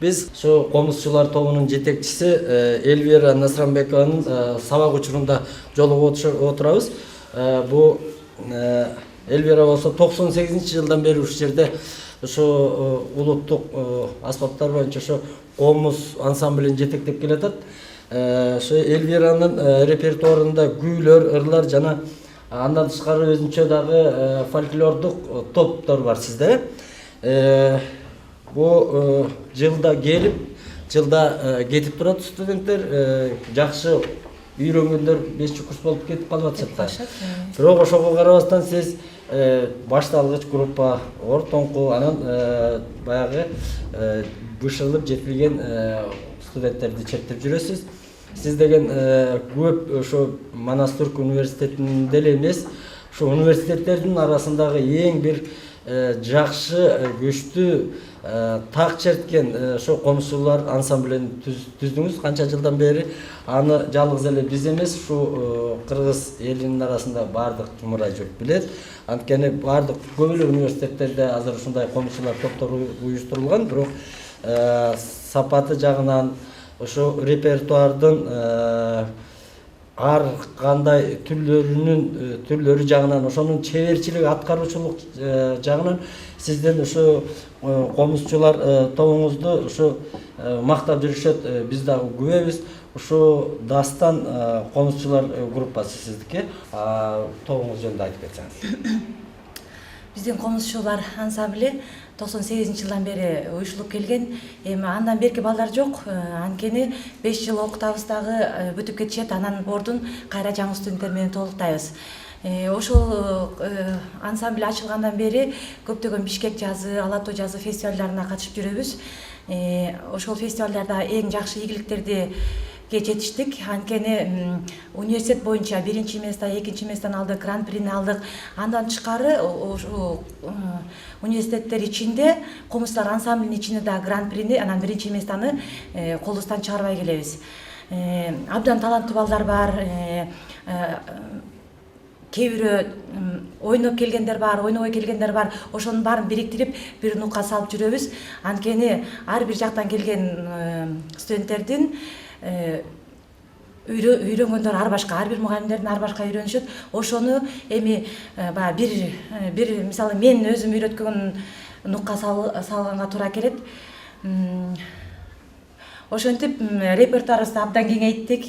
Biz şu Komuzчулар тобунун жетекчиси Эльвира Насранбекованын сабак учурунда жолугуп отурабыз. Бу Эльвира болсо 98-жылдан бери ушул жерде ошо улуттук аспаптар боюнча ошо комуз ансамблин жетектеп келатат. Ошо Эльвиранын репертуарында күүлөр, ырлар жана андан тышкары өзүнчө дагы фольклордук топтор бар сизде. Бу жылда келип, жылда кетип турат студенттер, жакшы үйрөнгөндөр 5 курс болуп кетип калып атышат. Бирок ошого карабастан сиз башталгыч группа, ортоңку, анан баягы бышылып жетилген студенттерди чектеп жүрөсүз. Сиз деген көп ошо Манас Түрк университетинде эле эмес, ошо университеттердин арасындагы эң бир жакшы, күчтүү так черткен ошо Комузчулар ансамблин түздүңүз. Канча жылдан бери аны жалгыз эле биз эмес, ушу кыргыз элинин арасында бардык жумурай жұрт билет. Анткени бардык көп эле университеттерде азыр ушундай Комузчулар топтору уюштурулган, бирок сапаты жагынан ошо репертуардын ар кандай түрлөрү жагынан, ошонун чеберчилиги, аткаруучулук жагынан сиздин ошо Комузчулар тобуңузду ошо мактап жүрүшөт. Биз дагы күбөбүз. Ошо Дастан Комузчулар группасы сиздики. Тобуңуз жөнүндө айтып кетсеңиз. Биздин Комузчулар ансамбли 98-жылдан бери уюшулуп келген. Эми андан берки балдар жок. Анткени 5 жыл окутабыз дагы бүтүп кетишет. Анан ордун кайра жаңы студенттер менен толуктайбыз. Ошол ансамбль ачылгандан бери көптөгөн Бишкек жазы, Ала Тоо жазы фестивалдарына катышып жүрөбүз. Ошол фестивалдарда эң жакшы ийгиликтерди жетиштик. Анткени университет боюнча 1-чи место, 2-чи местон алдык, гран-прини алдык. Андан тышкары ошо университеттер ичинде, Комузчулар ансамблинин ичинде да гран-прини, анан 1-чи местоны колубуздан чыгарбай келебиз. Абдан таланттуу балдар бар. Кээ бирөө ойноп келгендер бар, ойнобой келгендер бар. Ошонун баарын бириктирип, бир нукка салып жүрөбүз. Анткени ар бир жактан келген студенттердин үйрөнгөндөр ар башка, ар бир мугалимдердин ар башка үйрөнүшөт. Ошону эми бир мисалы мен өзүм үйрөткөн нукка салганга туура келет. Ошентип репертуарыбызды абдан кеңейттик.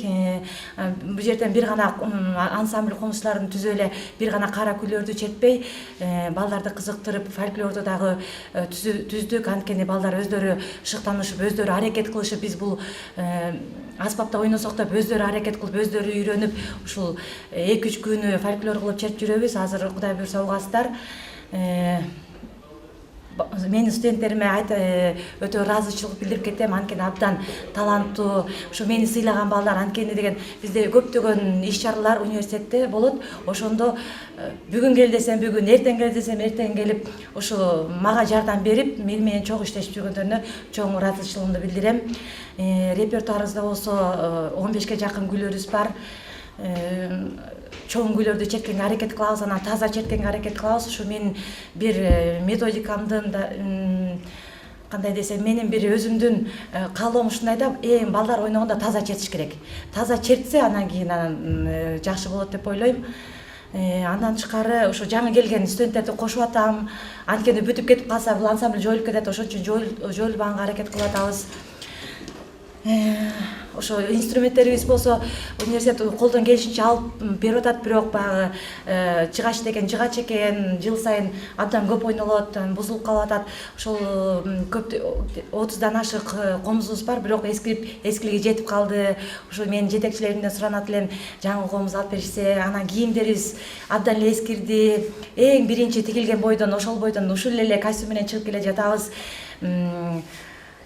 Бул жерден бир гана ансамбль Комузчулардын түзүп эле бир гана кара күйлөрдү чертпей, балдарды кызыктырып, фольклорду дагы түздүк. Анткени балдар өздөрү шыктанышып, өздөрү аракет кылышып, биз бул аспапта ойносок да өздөрү аракет кылып, өздөрү үйрөнүп, ушул 2-3 күнү фольклор кылып чертип жүрөбүз. Азыр Кудай буйрса угасыздар. Менин студенттериме өтө ыраазычылык билдирип кетем. Анткени абдан таланттуу, ушу мени сыйлаган балдар. Анткени деген бизде көптөгөн иш-чаралар университетте болот. Ошондо бүгүн кел десем бүгүн, эртең кел десем эртең келип, ушу мага жардам берип, мени менен чогуу иштешип жүргөндөрүнө чоң ыраазычылыгымды билдирем. Репертуарыбызда болсо 15ке жакын күйлөрүбүз бар. Чоң күйлөрдү черткенге аракет кылабыз, анан таза черткенге аракет кылабыз. Ушу менин бир методикамдын кандай десем, менин бир өзүмдүн каалоом ушундай да, балдар ойногондо таза чертиш керек. Таза чертсе, анан кийин жакшы болот деп ойлойм. Андан тышкары ошо жаңы келген студенттерди кошуп атам. Анткени бүтүп кетип калса, бул ансамбль жоюлуп кетет. Ошон үчүн жоюлбаганга аракет кылып атабыз. Ошо инструменттерибиз болсо университет колдон келишинче алып берип атат, бирок баягы жыгач деген жыгач экен, жыл сайын абдан көп ойнолот, бузулуп калып атат. Ошол көп 30дан ашык комузубуз бар, бирок эскилиги жетип калды. Ошо менин жетекчилеримден суранат элем, жаңы комуз алып беришсе. Анан кийимдерибиз абдан эле эскирди. Эң биринчи тигилген бойдон, ошол бойдон ушул эле костюм менен чыгып келе жатабыз.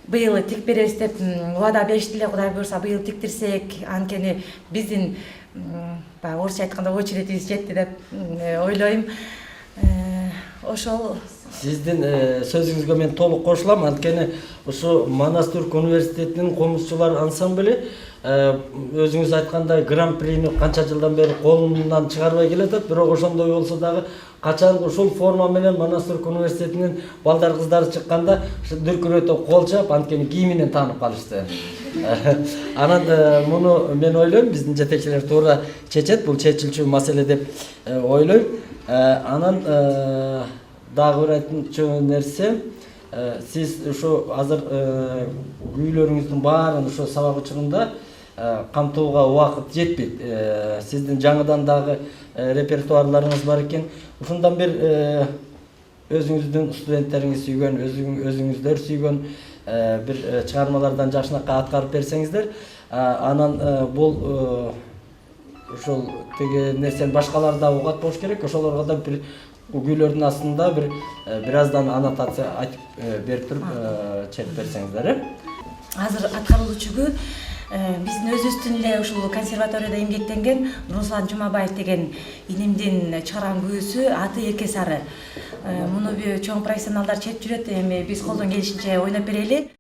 Быйыл тик беребиз деп убада беришти эле. Кудай буйрса быйыл тиктирсек, анткени биздин орусча айтканда очередибиз жетти деп ойлойм. Ошол сиздин сөзүңүзгө мен толук кошулам. Анткени ушу Манас Түрк университетинин Комузчулар ансамбли өзүңүз айткандай гран-прини канча жылдан бери колунан чыгарбай келатат, бирок ошондой болсо дагы качан ушул форма менен Монастырк университетинин балдар кыздары чыкканда дүркүрөтүп кол чаап, анткени кийиминен таанып калышты. Анан муну мен ойлойм, биздин жетекчилер туура чечет, бул чечилчү маселе деп ойлойм. Анан дагы бир айтчу нерсе, сиз ушу азыр күүлөрүңүздүн баарын ушу сабак учурунда камтууга убакыт жетпейт. Сиздин жаңыдан дагы репертуарларыңыз бар экен. Ушундан бир өзүңүздүн студенттериңиз сүйгөн, өзүңүздөр сүйгөн бир чыгармалардан жакшынакай аткарып берсеңиздер, анан бул ушул тиги нерсени башкалар да угат болуш керек. Ошолорго да бир күүлөрдүн астында бир аздан аннотация айтып берип туруп чечип берсеңиздер. Азыр аткарылуучу күн биздин өзүбүздүн эле ушул консерваторияда эмгектенген Руслан Жумабаев деген инимдин чыгарган күүсү аты Эрке Сары. Муну чоң профессионалдар чечип жүрөт, эми биз колдон келишинче ойноп берели.